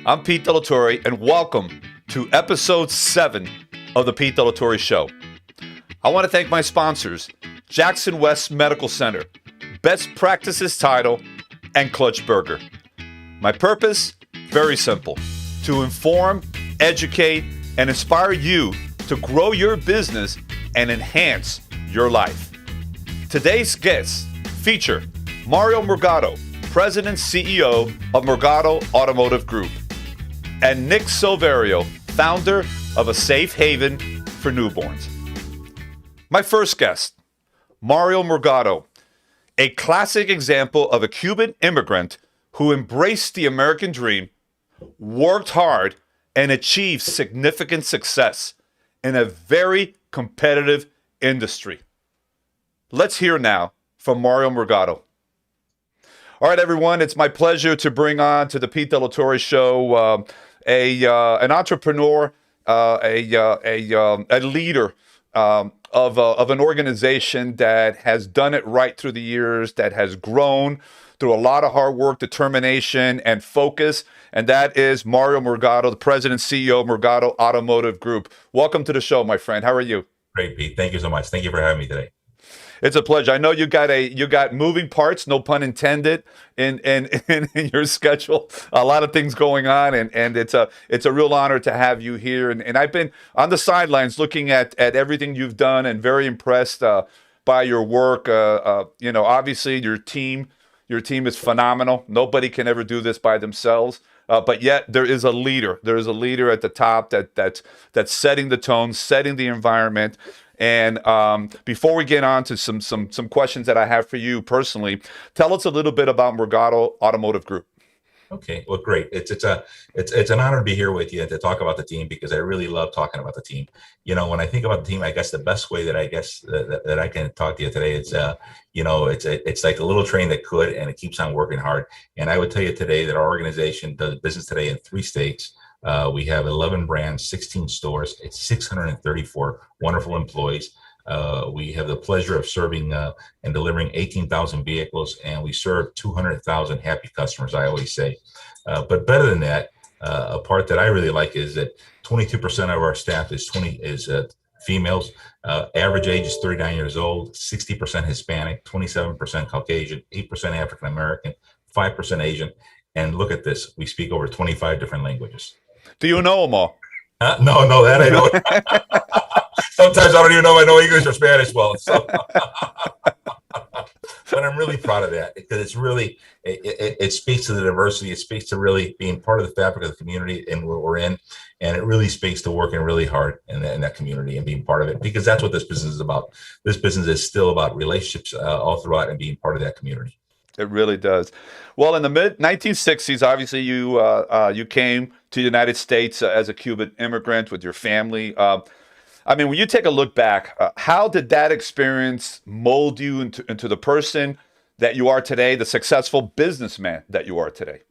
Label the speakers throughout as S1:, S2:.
S1: I'm Pete Torre, and welcome to episode 7 of the Pete Torre Show. I want to thank my sponsors, Jackson West Medical Center, Best Practices Title, and Clutch Burger. My purpose? Very simple: to inform, educate, and inspire you to grow your business and enhance your life. Today's guests feature Mario Murgado, President CEO of Murgado Automotive Group, and Nick Silverio, founder of a safe haven for newborns. My first guest, Mario Murgado, a classic example of a Cuban immigrant who embraced the American dream, worked hard, and achieved significant success in a very competitive industry. Let's hear now from Mario Murgado. All right, everyone, it's my pleasure to bring on to the Pete Torre Show an entrepreneur, a leader of an organization that has done it right through the years, that has grown through a lot of hard work, determination, and focus, and that is Mario Murgado, the President and CEO of Murgado Automotive Group. Welcome to the show, my friend. How are you?
S2: Great, Pete. Thank you so much. Thank you for having me today.
S1: It's a pleasure. I know you got moving parts, no pun intended, in your schedule. A lot of things going on, and it's a real honor to have you here. And I've been on the sidelines looking at everything you've done, and very impressed by your work. Obviously your team is phenomenal. Nobody can ever do this by themselves. But yet there is a leader. There is a leader at the top that's setting the tone, setting the environment. And before we get on to some questions that I have for you personally, tell us a little bit about Murgado Automotive Group.
S2: Okay, well, great. It's an honor to be here with you and to talk about the team, because I really love talking about the team. You know, when I think about the team, I guess the best way that that I can talk to you today is, it's like a little train that could, and it keeps on working hard. And I would tell you today that our organization does business today in 3 states. We have 11 brands, 16 stores. It's 634 wonderful employees. We have the pleasure of serving and delivering 18,000 vehicles, and we serve 200,000 happy customers, I always say. But better than that, a part that I really like is that 22% of our staff is females. Average age is 39 years old, 60% Hispanic, 27% Caucasian, 8% African American, 5% Asian. And look at this, we speak over 25 different languages.
S1: Do you know them all?
S2: No, that I don't. Sometimes I don't even know if I know English or Spanish well. So. But I'm really proud of that, because it's really, it speaks to the diversity. It speaks to really being part of the fabric of the community and where we're in. And it really speaks to working really hard in that community and being part of it, because that's what this business is about. This business is still about relationships all throughout and being part of that community.
S1: It really does. Well, in the mid-1960s, obviously you came to the United States as a Cuban immigrant with your family. When you take a look back, how did that experience mold you into the person that you are today, the successful businessman that you are today?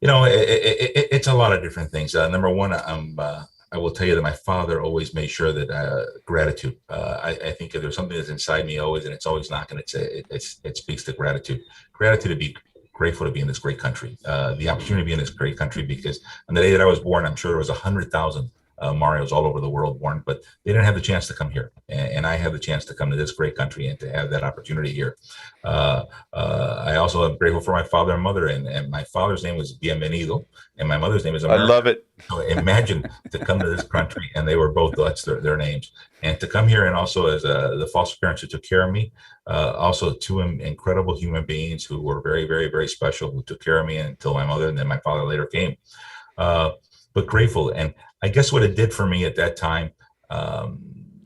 S2: You know, it's a lot of different things. Number one, I will tell you that my father always made sure that gratitude. I think if there's something that's inside me always, and it's always knocking, it speaks to gratitude. Gratitude to be grateful to be in this great country. The opportunity to be in this great country, because on the day that I was born, I'm sure there was 100,000 Marios all over the world born, but they didn't have the chance to come here. And I have the chance to come to this great country and to have that opportunity here. I also am grateful for my father and mother, and my father's name was Bienvenido, and my mother's name is America.
S1: I love it.
S2: So imagine to come to this country, and they were both, that's their names. And to come here, and also as the foster parents who took care of me, also 2 incredible human beings who were very, very, very special, who took care of me until my mother and then my father later came. But grateful. And I guess what it did for me at that time,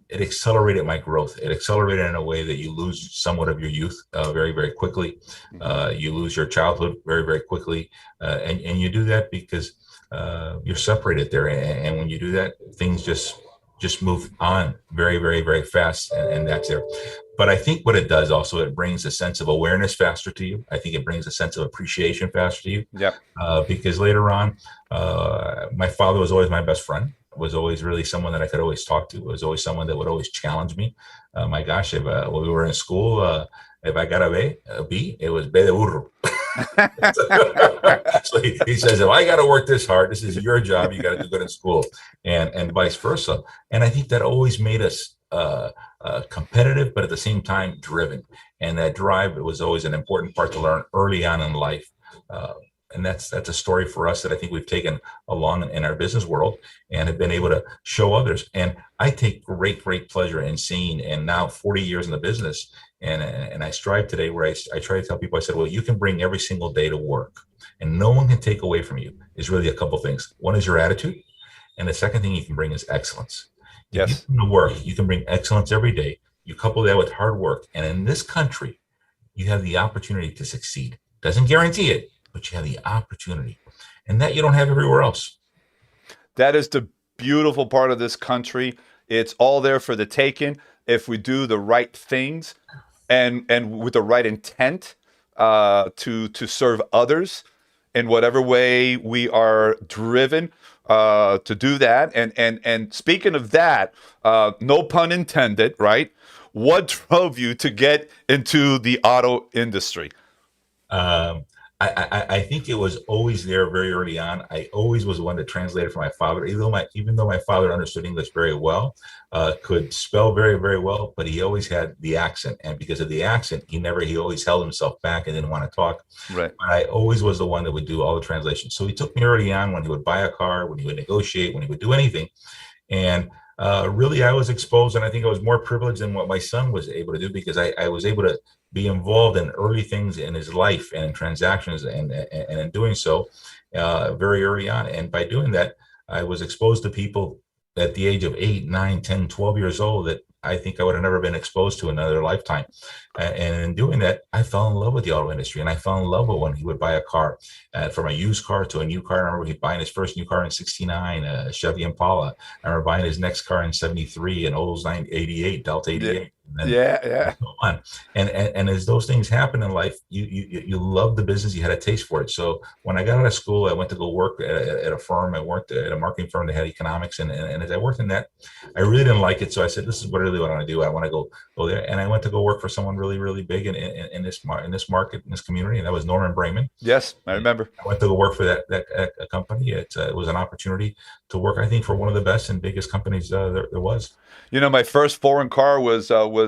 S2: it accelerated my growth. It accelerated in a way that you lose somewhat of your youth very, very quickly. You lose your childhood very, very quickly. And you do that because you're separated there. And when you do that, things just move on very, very, very fast. And that's there. But I think what it does also, it brings a sense of awareness faster to you. I think it brings a sense of appreciation faster to you.
S1: Yeah.
S2: Because later on, my father was always my best friend, was always really someone that I could always talk to, was always someone that would always challenge me. My gosh, when we were in school, if I got a B, it was B de burro. So he says, if I got to work this hard, this is your job. You got to do good in school, and vice versa. And I think that always made us competitive, but at the same time driven. And that drive was always an important part to learn early on in life. And that's a story for us that I think we've taken along in our business world and have been able to show others. And I take great pleasure in seeing, and now 40 years in the business, and I strive today where I try to tell people, I said, well, you can bring every single day to work and no one can take away from you is really a couple things. One is your attitude. And the second thing you can bring is excellence. If
S1: Yes.
S2: you come to work, you can bring excellence every day. You couple that with hard work. And in this country, you have the opportunity to succeed. Doesn't guarantee it, but you have the opportunity. And that you don't have everywhere else.
S1: That is the beautiful part of this country. It's all there for the taking if we do the right things and with the right intent to serve others in whatever way we are driven to do that. And speaking of that, no pun intended, right? What drove you to get into the auto industry?
S2: I think it was always there very early on. I always was the one that translated for my father, even though my father understood English very well, could spell very well, but he always had the accent. And because of the accent, he always held himself back and didn't want to talk.
S1: Right.
S2: But I always was the one that would do all the translations. So he took me early on when he would buy a car, when he would negotiate, when he would do anything. And really, I was exposed, and I think I was more privileged than what my son was able to do because I was able to be involved in early things in his life and in transactions, and in doing so very early on. And by doing that, I was exposed to people at the age of 8, 9, 10, 12 years old that I think I would have never been exposed to in another lifetime. And in doing that, I fell in love with the auto industry. And I fell in love with when he would buy a car, from a used car to a new car. I remember he buying his first new car in '69, a Chevy Impala. I remember buying his next car in '73, an Oldsmobile 88, Delta 88.
S1: Yeah.
S2: So on. And as those things happen in life, you love the business. You had a taste for it. So when I got out of school, I went to go work at a firm. I worked at a marketing firm that had economics, and as I worked in that, I really didn't like it. So I said, "This is what I really want to do. I want to go there." And I went to go work for someone really big in this market, in this community, and that was Norman Braman.
S1: Yes, I remember.
S2: I went to go work for that company. It was an opportunity to work, I think, for one of the best and biggest companies there was.
S1: You know, my first foreign car was a what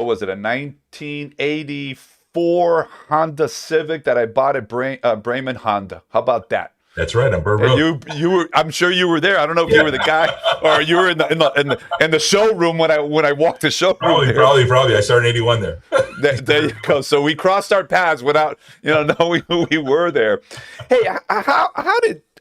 S1: was it? A 1984 Honda Civic that I bought at Braman Honda. How about that?
S2: That's right. On Bird Road.
S1: You were. I'm sure you were there. I don't know if you were the guy or you were in the showroom when I walked the showroom.
S2: Probably. I started in '81 there.
S1: There you go. So we crossed our paths without knowing who we were there. Hey,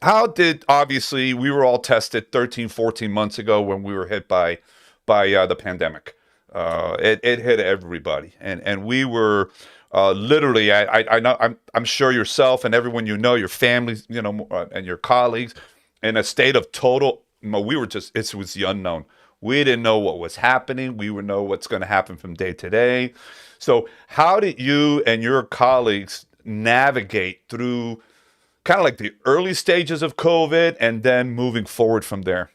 S1: how did obviously we were all tested 13, 14 months ago when we were hit by the pandemic. It hit everybody, and we were literally. I know I'm sure yourself and everyone your families, and your colleagues, in a state of total. We were it was the unknown. We didn't know what was happening. We would know what's going to happen from day to day. So how did you and your colleagues navigate through kind of like the early stages of COVID and then moving forward from there?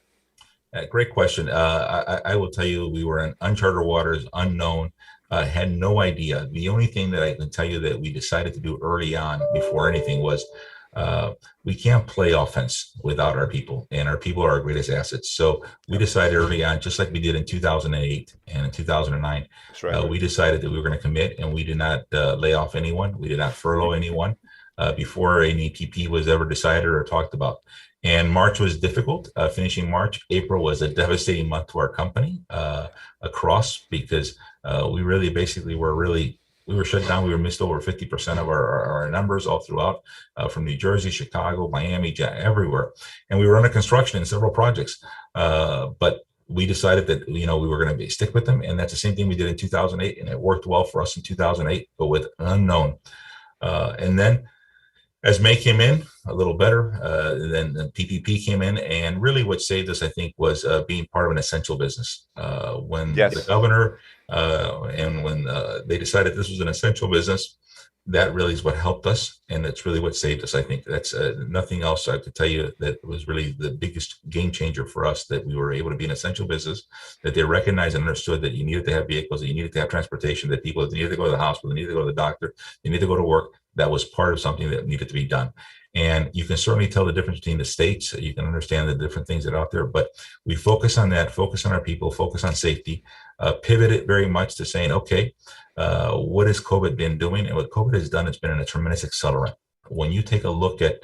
S2: Great question. I will tell you, we were in uncharted waters, unknown, had no idea. The only thing that I can tell you that we decided to do early on before anything was we can't play offense without our people, and our people are our greatest assets. So we decided early on, just like we did in 2008 and in 2009,
S1: right.
S2: We decided that we were going to commit, and we did not lay off anyone. We did not furlough anyone before an EPP was ever decided or talked about. And March was difficult. Finishing March, April was a devastating month to our company across, because we really basically we were shut down. We were missed over 50% of our numbers all throughout, from New Jersey, Chicago, Miami, everywhere. And we were under construction in several projects. But we decided that, we were going to stick with them. And that's the same thing we did in 2008. And it worked well for us in 2008, but with unknown. And then as May came in, a little better, then the PPP came in, and really what saved us, I think, was being part of an essential business. When
S1: Yes.
S2: the governor and when they decided this was an essential business, that really is what helped us, and that's really what saved us. I think that's nothing else I could tell you that was really the biggest game changer for us, that we were able to be an essential business, that they recognized and understood that you needed to have vehicles, that you needed to have transportation, that people needed to go to the hospital, they needed to go to the doctor, they needed to go to work. That was part of something that needed to be done. And you can certainly tell the difference between the states. You can understand the different things that are out there, but we focus on that, focus on our people, focus on safety, pivoted very much to saying, okay, what has COVID been doing? And what COVID has done, it's been a tremendous accelerant. When you take a look at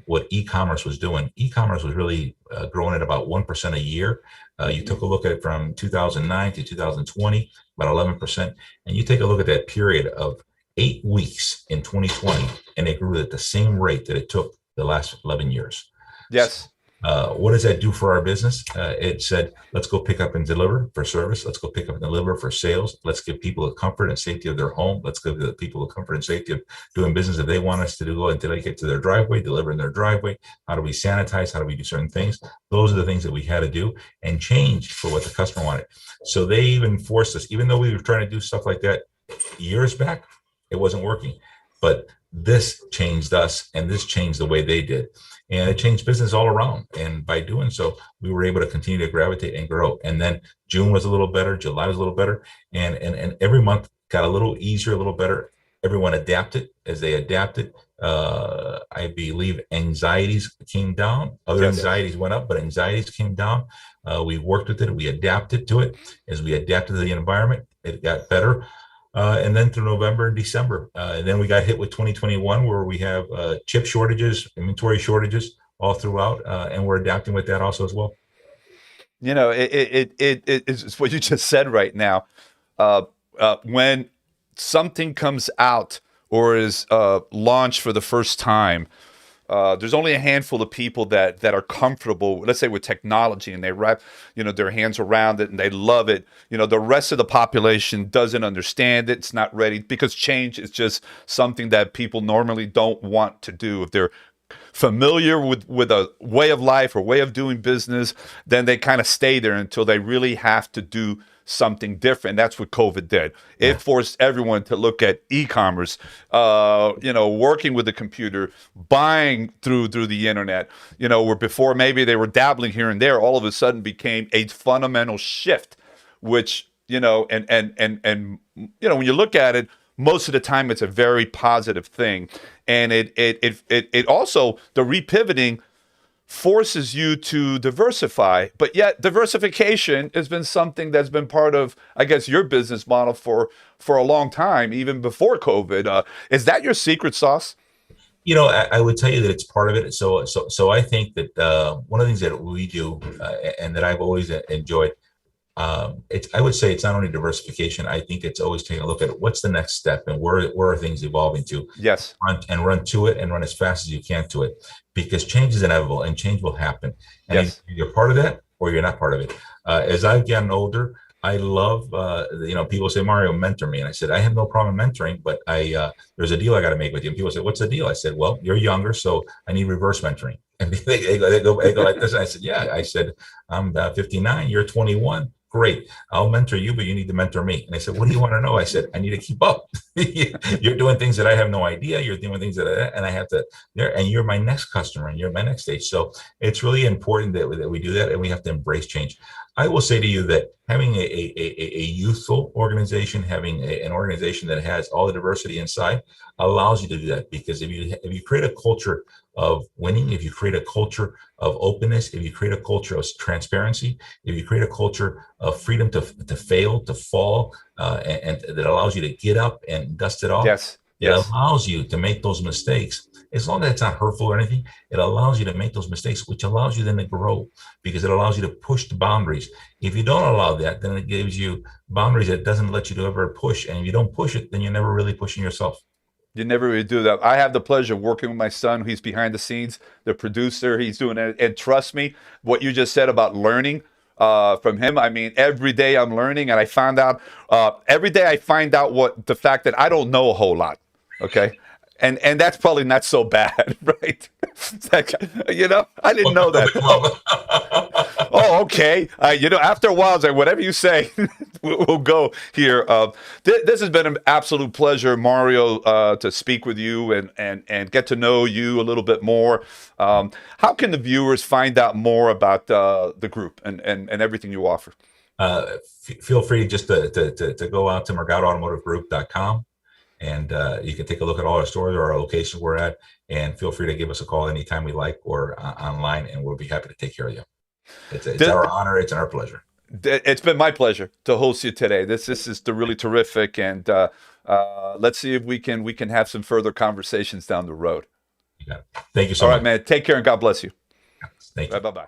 S2: what e-commerce was doing, e-commerce was really growing at about 1% a year. You took a look at it from 2009 to 2020, about 11%. And you take a look at that period of 8 weeks in 2020, and it grew at the same rate that it took the last 11 years.
S1: Yes.
S2: What does that do for our business? It said, let's go pick up and deliver for service. Let's go pick up and deliver for sales. Let's give people the comfort and safety of their home. Let's give the people the comfort and safety of doing business that they want us to do until they get to their driveway, deliver in their driveway. How do we sanitize? How do we do certain things? Those are the things that we had to do and change for what the customer wanted. So they even forced us, even though we were trying to do stuff like that years back, it wasn't working. But this changed us, and this changed the way they did. And it changed business all around. And by doing so, we were able to continue to gravitate and grow. And then June was a little better, July was a little better, and every month got a little easier, a little better. Everyone adapted. As they adapted, I believe anxieties came down. Other anxieties went up, but anxieties came down. We worked with it. We adapted to it. As we adapted to the environment, it got better. And then through November and December. And then we got hit with 2021, where we have chip shortages, inventory shortages all throughout, and we're adapting with that also as well.
S1: You know, it's what you just said right now. When something comes out or is launched for the first time, there's only a handful of people that are comfortable, let's say, with technology, and they wrap, their hands around it and they love it. The rest of the population doesn't understand it. It's not ready, because change is just something that people normally don't want to do. If they're familiar with a way of life or way of doing business, then they kind of stay there until they really have to do something different. That's what COVID did. It forced everyone to look at e-commerce, working with the computer, buying through the internet, where before maybe they were dabbling here and there, all of a sudden became a fundamental shift, which, when you look at it, most of the time it's a very positive thing. And it also, the repivoting forces you to diversify, but yet diversification has been something that's been part of, I guess, your business model for a long time, even before COVID. Is that your secret sauce?
S2: I would tell you that it's part of it. So I think that one of the things that we do, and that I've always enjoyed, I would say it's not only diversification. I think it's always taking a look at what's the next step and where are things evolving to.
S1: Yes.
S2: Run to it and run as fast as you can to it, because change is inevitable and change will happen. And
S1: yes.
S2: You're part of that or you're not part of it. As I've gotten older, I love, people say, Mario, mentor me. And I said, I have no problem mentoring, but there's a deal I got to make with you. And people say, what's the deal? I said, well, you're younger, so I need reverse mentoring. And they go like this. And I said, yeah. I said, I'm 59, you're 21. Great. I'll mentor you, but you need to mentor me. And I said, what do you want to know? I said, I need to keep up. You're doing things that I have no idea. You're doing things and I have to, and you're my next customer and you're my next stage. So it's really important that we do that, and we have to embrace change. I will say to you that having a youthful organization, having an organization that has all the diversity inside, allows you to do that. Because if you create a culture of winning, if you create a culture of openness, if you create a culture of transparency, if you create a culture of freedom to fail, to fall, and that allows you to get up and dust it off, it allows you to make those mistakes. As long as it's not hurtful or anything, it allows you to make those mistakes, which allows you then to grow, because it allows you to push the boundaries. If you don't allow that, then it gives you boundaries that doesn't let you to ever push. And if you don't push it, then you're never really pushing yourself.
S1: You never really do that. I have the pleasure of working with my son. He's behind the scenes, the producer. He's doing it. And trust me, what you just said about learning from him, I mean, every day I'm learning, and I found out, every day I find out the fact that I don't know a whole lot. Okay. And that's probably not so bad, right? I didn't know that. Oh, okay. After a while, I was like, whatever you say, we'll go here. This has been an absolute pleasure, Mario, to speak with you and get to know you a little bit more. How can the viewers find out more about the group and everything you offer?
S2: Feel free just to go out to murgadoautomotivegroup.com, and you can take a look at all our stores or our location we're at, and feel free to give us a call anytime we like, or online, and we'll be happy to take care of you. It's our honor. It's our pleasure.
S1: It's been my pleasure to host you today. This is really terrific, and let's see if we can have some further conversations down the road.
S2: Yeah. Thank you so
S1: much.
S2: much.
S1: All right, man. Take care and God bless you.
S2: Thank you.
S1: Bye-bye.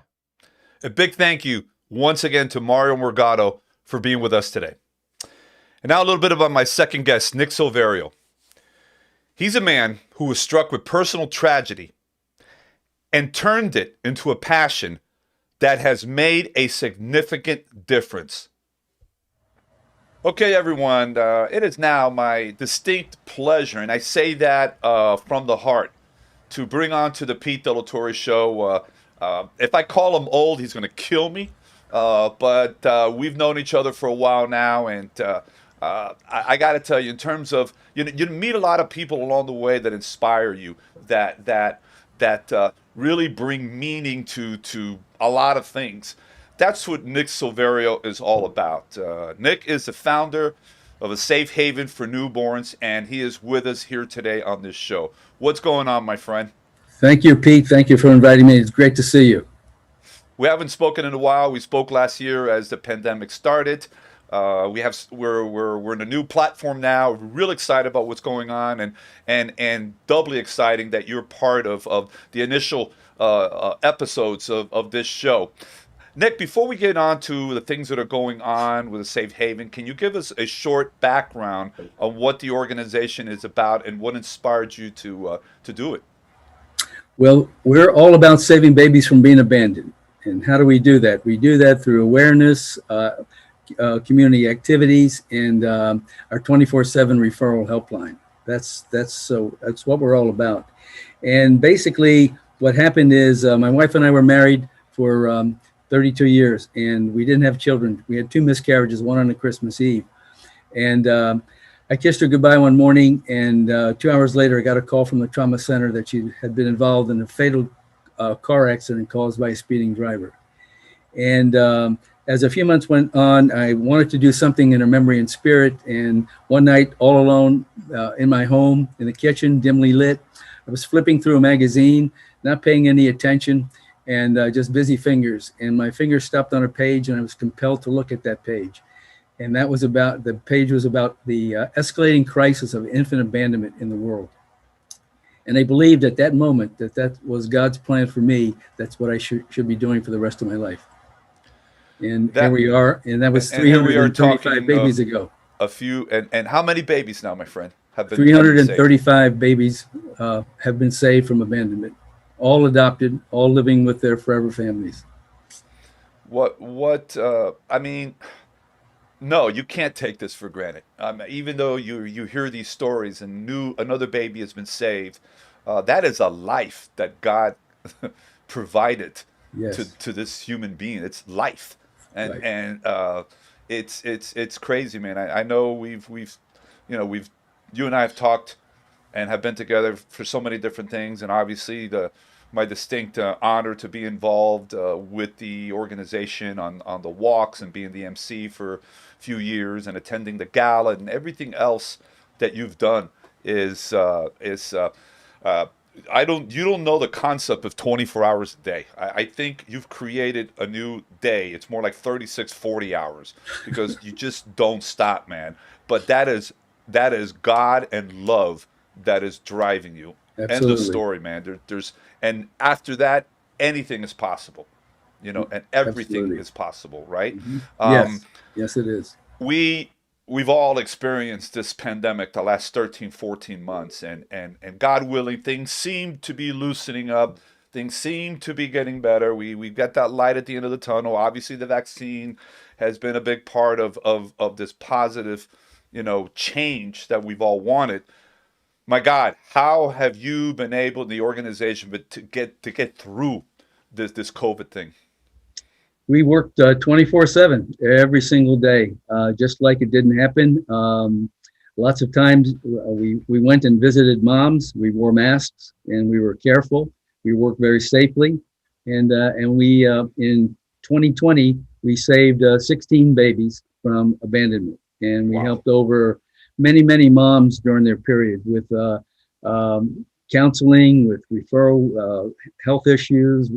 S1: A big thank you once again to Mario Murgado for being with us today. And now a little bit about my second guest, Nick Silverio. He's a man who was struck with personal tragedy and turned it into a passion that has made a significant difference. Okay, everyone, it is now my distinct pleasure, and I say that from the heart, to bring on to the Pete Della Torre show. If I call him old, he's going to kill me, but we've known each other for a while now, and I got to tell you, in terms of, you meet a lot of people along the way that inspire you, that really bring meaning to a lot of things. That's what Nick Silverio is all about. Nick is the founder of a safe haven for newborns, and he is with us here today on this show. What's going on, my friend?
S3: Thank you, Pete. Thank you for inviting me. It's great to see you.
S1: We haven't spoken in a while. We spoke last year as the pandemic started. We're in a new platform now. We're real excited about what's going on, and doubly exciting that you're part of the initial episodes of this show. Nick, before we get on to the things that are going on with the Safe Haven, can you give us a short background on what the organization is about and what inspired you to do it?
S3: Well, we're all about saving babies from being abandoned. And how do we do that? We do that through awareness, community activities, and our 24/7 referral helpline. That's what we're all about. And basically, what happened is my wife and I were married for 32 years, and we didn't have children. We had 2 miscarriages, one on a Christmas Eve. And I kissed her goodbye one morning, and 2 hours later, I got a call from the trauma center that she had been involved in a fatal car accident caused by a speeding driver. And as a few months went on, I wanted to do something in her memory and spirit. And one night, all alone in my home, in the kitchen, dimly lit, I was flipping through a magazine, not paying any attention, and just busy fingers. And my fingers stopped on a page, and I was compelled to look at that page. And the page was about the escalating crisis of infant abandonment in the world. And I believed at that moment that was God's plan for me. That's what I should be doing for the rest of my life. And here we are. And that was 335 babies ago.
S1: And how many babies now, my friend, have been
S3: 335 babies have been saved from abandonment, all adopted, all living with their forever families.
S1: I mean, no, you can't take this for granted. Even though you hear these stories and another baby has been saved, that is a life that God provided to this human being. It's life, and it's crazy, man. I know you and I have talked and have been together for so many different things, and obviously my distinct honor to be involved with the organization on the walks and being the MC for a few years and attending the gala and everything else that you've done is you don't know the concept of 24 hours a day. I think you've created a new day. It's more like 36, 40 hours because you just don't stop, man. But that is God and love that is driving you.
S3: Absolutely.
S1: End of story, man. And after that, anything is possible, and everything
S3: Absolutely.
S1: is possible, right?
S3: Mm-hmm. Yes, it is.
S1: We've all experienced this pandemic the last 13, 14 months, and God willing, things seem to be loosening up. Things seem to be getting better. We've got that light at the end of the tunnel. Obviously, the vaccine has been a big part of this positive, change that we've all wanted. My God, how have you been able, the organization, to get through this COVID thing?
S3: We worked 24/7 every single day, just like it didn't happen. Lots of times we went and visited moms. We wore masks and we were careful. We worked very safely, and we in 2020 we saved 16 babies from abandonment, and we
S1: Wow.
S3: helped over many moms during their period with counseling, with referral, health issues.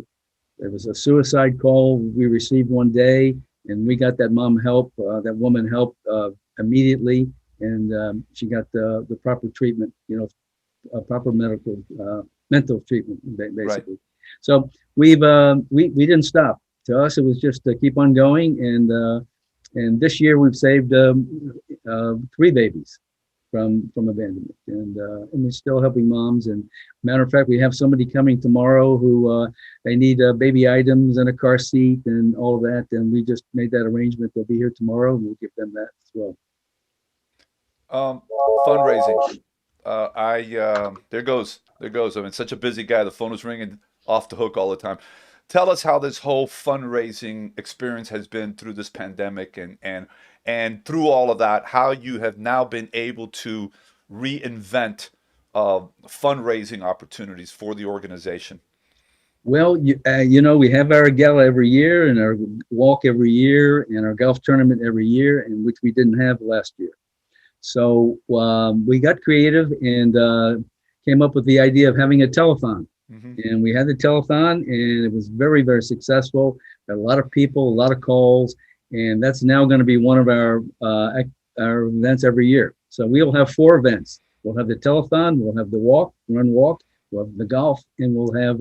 S3: There was a suicide call we received one day, and we got that mom help, that woman help immediately, and she got the proper treatment, proper mental treatment,
S1: Right.
S3: basically. So we didn't stop. To us, it was just to keep on going, and this year we've saved 3 babies from abandonment, and we're still helping moms. And matter of fact, we have somebody coming tomorrow who they need baby items and a car seat and all of that, and we just made that arrangement. They'll be here tomorrow, and we'll give them that as well.
S1: Um, Fundraising. There goes. I mean, such a busy guy. The phone is ringing off the hook all the time. Tell us how this whole fundraising experience has been through this pandemic, and through all of that, how you have now been able to reinvent fundraising opportunities for the organization.
S3: Well, we have our gala every year, and our walk every year, and our golf tournament every year, and which we didn't have last year. So we got creative and came up with the idea of having a telethon.
S1: Hmm.
S3: And we had the telethon, and it was very successful. Got a lot of people, a lot of calls, and that's now going to be one of our events every year. So we'll have 4 events. We'll have the telethon, we'll have the run walk, we'll have the golf, and we'll have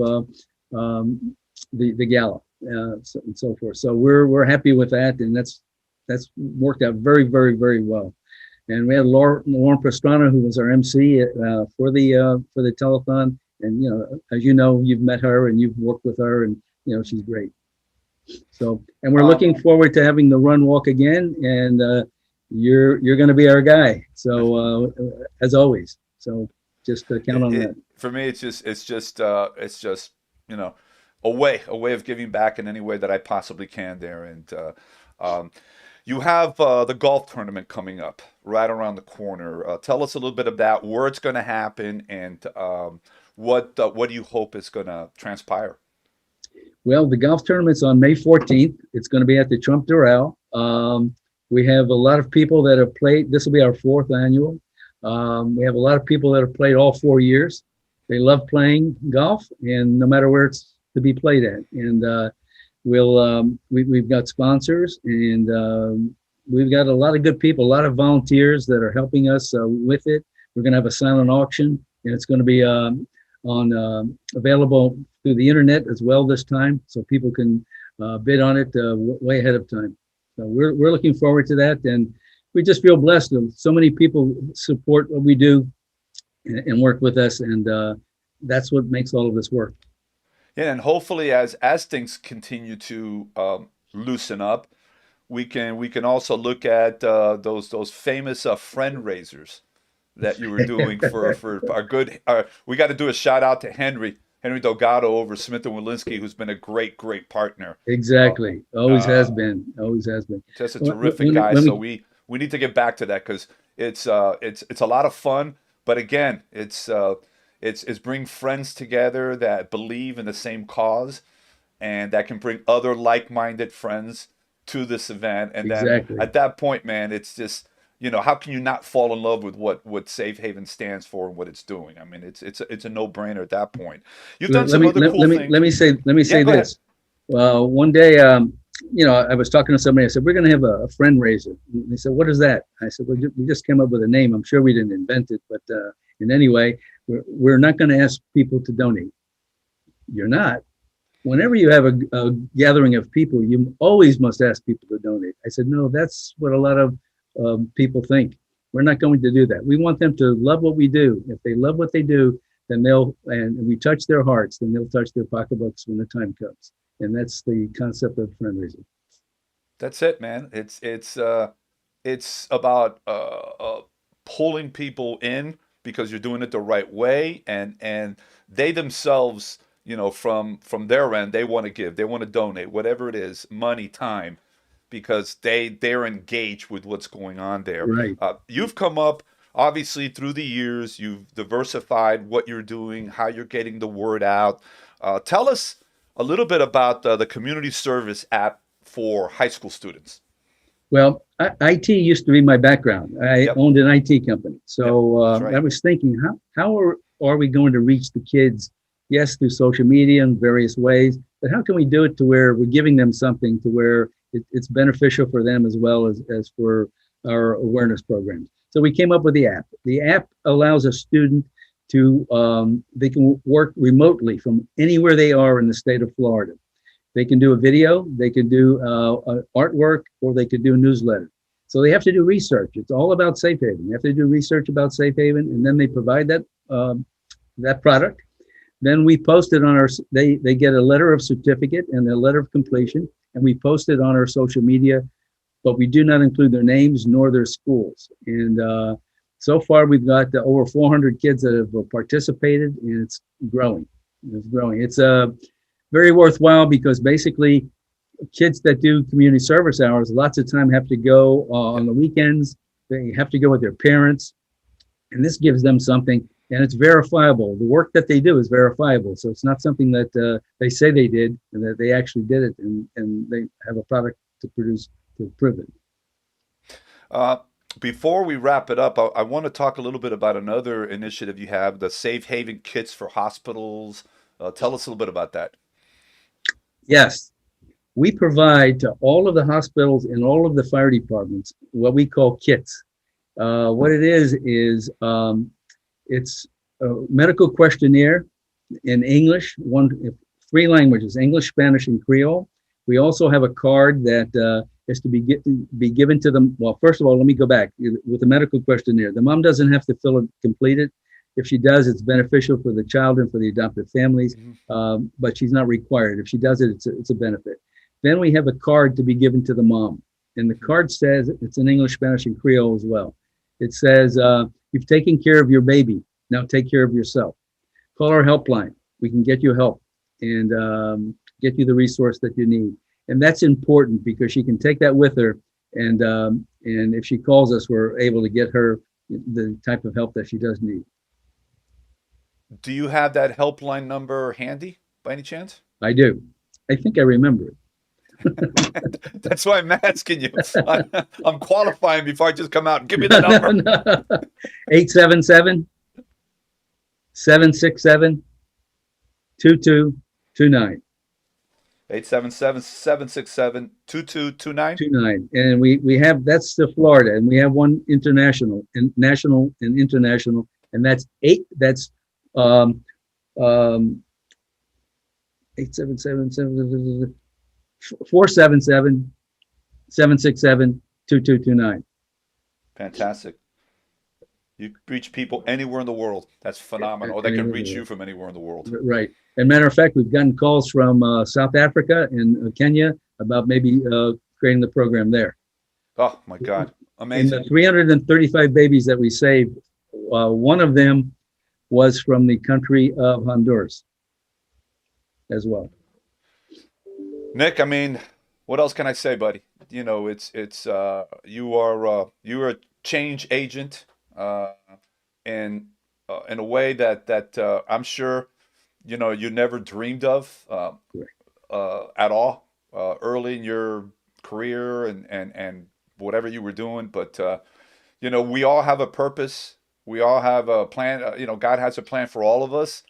S3: the gala, and so forth. So we're happy with that, and that's worked out very well. And we had Lauren Pastrana, who was our MC for the telethon. And as you know, you've met her and you've worked with her, and she's great. So, and we're
S1: Um,
S3: looking forward to having the run walk again. And you're going to be our guy. So as always, so just count on that.
S1: for me, it's just you know a way of giving back in any way that I possibly can there. And um, you have the golf tournament coming up right around the corner. Tell us a little bit about where it's going to happen, and what do you hope is going to transpire.
S3: Well, the golf tournament's on May 14th. It's going to be at the Trump Doral. We have a lot of people that have played. This will be our 4th annual. We have a lot of people that have played all 4 years. They love playing golf, and no matter where it's to be played at. And we've got sponsors, and we've got a lot of good people, a lot of volunteers that are helping us with it. We're going to have a silent auction, and it's going to be available through the internet as well this time, so people can bid on it way ahead of time. So we're looking forward to that, and we just feel blessed that so many people support what we do and work with us, and that's what makes all of this work.
S1: Yeah, and hopefully, as things continue to loosen up, we can also look at those famous friend raisers that you were doing for our good. We got to do a shout out to Henry Delgado over Smith and Walensky, who's been a great partner. Uh,
S3: Exactly. Always has
S1: uh,
S3: been. Always has been.
S1: just a
S3: When,
S1: terrific
S3: when,
S1: guy.
S3: when
S1: So
S3: we,
S1: we need to get back to that because it's a lot of fun. But again, it's bring friends together that believe in the same cause, and that can bring other like-minded friends to this event. And then
S3: exactly.
S1: at that point, man, it's just how can you not fall in love with what Safe Haven stands for and what it's doing? I mean, it's a no-brainer at that point. You've done
S3: Let
S1: some
S3: me
S1: other cool things.
S3: let me
S1: Yeah,
S3: say
S1: go ahead.
S3: this. One day, I was talking to somebody. I said, "We're going to have a friend raiser." And they said, "What is that?" I said, "Well, we just came up with a name. I'm sure we didn't invent it, but in any way, we're not going to ask people to donate. You're not. Whenever you have a gathering of people, you always must ask people to donate." I said, "No, that's what a lot of people think. We're not going to do that. We want them to love what we do. If they love what they do, then and we touch their hearts, then they'll touch their pocketbooks when the time comes." And that's the concept of fundraising.
S1: That's it, man. It's about pulling people in because you're doing it the right way, and they themselves, from their end, they want to give, they want to donate, whatever it is, money, time, because they're engaged with what's going on there.
S3: Right.
S1: You've come up, obviously, through the years. You've diversified what you're doing, how you're getting the word out. Tell us a little bit about the community service app for high school students.
S3: Well, IT used to be my background. I
S1: Yep.
S3: owned an IT company. So
S1: Yep, that's right.
S3: I was thinking, how are we going to reach the kids? Yes, through social media in various ways, but how can we do it to where we're giving them something to where it's beneficial for them as well as for our awareness programs? So we came up with the app. The app allows a student to, they can work remotely from anywhere they are in the state of Florida. They can do a video, they can do artwork, or they could do a newsletter. So they have to do research. It's all about Safe Haven. They have to do research about Safe Haven, and then they provide that that product. Then we post it on our, they get a letter of certificate and a letter of completion, and we post it on our social media, but we do not include their names nor their schools. And so far we've got over 400 kids that have participated, and it's growing. It's growing. It's very worthwhile because basically kids that do community service hours, lots of time have to go on the weekends. They have to go with their parents, and this gives them something. And it's verifiable. The work that they do is verifiable. So it's not something that they say they did and that they actually did it, and they have a product to produce to prove it.
S1: Before we wrap it up, I want to talk a little bit about another initiative you have, the Safe Haven Kits for Hospitals. Tell us a little bit about that.
S3: Yes. We provide to all of the hospitals and all of the fire departments what we call kits. What it is it's a medical questionnaire in English, three languages, English, Spanish, and Creole. We also have a card that is to be given to them. Well, first of all, let me go back with the medical questionnaire. The mom doesn't have to complete it. If she does, it's beneficial for the child and for the adoptive families, but she's not required. If she does it, it's a benefit. Then we have a card to be given to the mom. And the card says, it's in English, Spanish, and Creole as well. It says, you've taken care of your baby. Now take care of yourself. Call our helpline. We can get you help and get you the resource that you need. And that's important because she can take that with her. And if she calls us, we're able to get her the type of help that she does need.
S1: Do you have that helpline number handy by any chance?
S3: I do. I think I remember it.
S1: That's why I'm asking you. I'm qualifying before I just come out and give me the number.
S3: 877-767-2229.
S1: 877-767-2229.
S3: 29. And we have, that's the Florida, and we have one international and national and international, and that's 477-767-2229.
S1: Fantastic. You reach people anywhere in the world. That's phenomenal. Or they can reach you from anywhere in the world.
S3: Right. As a matter of fact, we've gotten calls from South Africa and Kenya about maybe creating the program there.
S1: Oh my God. Amazing.
S3: And the 335 babies that we saved, one of them was from the country of Honduras as well.
S1: Nick, I mean, what else can I say, buddy? You know, it's you're a change agent, in a way that I'm sure you never dreamed of at all early in your career and whatever you were doing. But we all have a purpose. We all have a plan. God has a plan for all of us,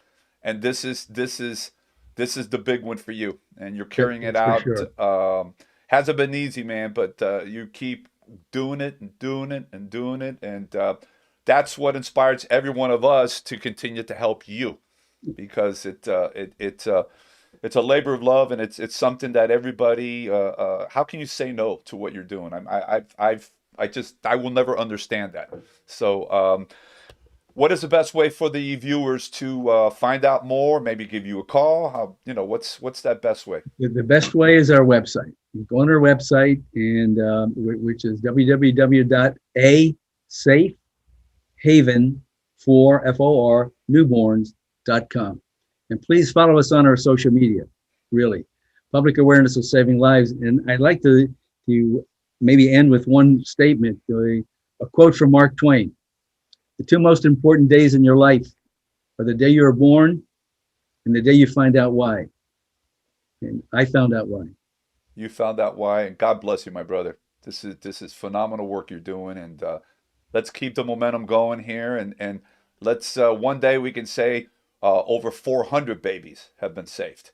S1: and this is the big one for you, and you're carrying it out. Sure. Hasn't been easy, man, but you keep doing it and doing it and doing it, and that's what inspires every one of us to continue to help you, because it's a labor of love, and it's something that everybody. How can you say no to what you're doing? I will never understand that. So. What is the best way for the viewers to find out more? Maybe give you a call. What's that best way?
S3: The best way is our website. You go on our website, and which is www.asafehaven4newborns.com. And please follow us on our social media, really. Public awareness of saving lives. And I'd like to maybe end with one statement, a quote from Mark Twain. The two most important days in your life are the day you were born and the day you find out why. And I found out why.
S1: You found out why, and God bless you, my brother. This is phenomenal work you're doing, and let's keep the momentum going here, and let's one day we can say over 400 babies have been saved,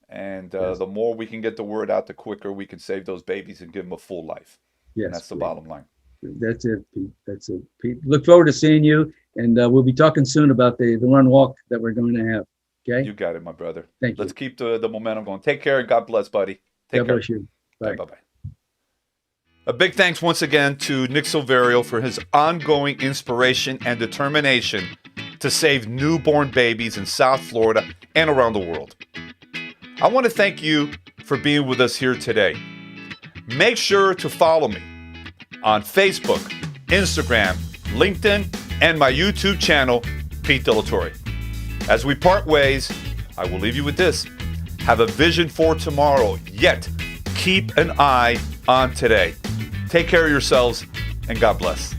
S1: and
S3: Yes.
S1: the more we can get the word out, the quicker we can save those babies and give them a full life.
S3: Yes,
S1: And that's the
S3: Pete.
S1: bottom line.
S3: That's it, Pete. That's it, Pete. Look forward to seeing you, and we'll be talking soon about the run walk that we're going to have. Okay.
S1: You got it, my brother.
S3: Thank you.
S1: Let's keep the momentum going. Take care, and God bless, buddy. Take
S3: God
S1: care.
S3: bless you. Bye.
S1: Bye-bye. A big thanks once again to Nick Silverio for his ongoing inspiration and determination to save newborn babies in South Florida and around the world. I want to thank you for being with us here today. Make sure to follow me on Facebook, Instagram, LinkedIn, and my YouTube channel, Pete De La Torre. As we part ways, I will leave you with this. Have a vision for tomorrow, yet keep an eye on today. Take care of yourselves, and God bless.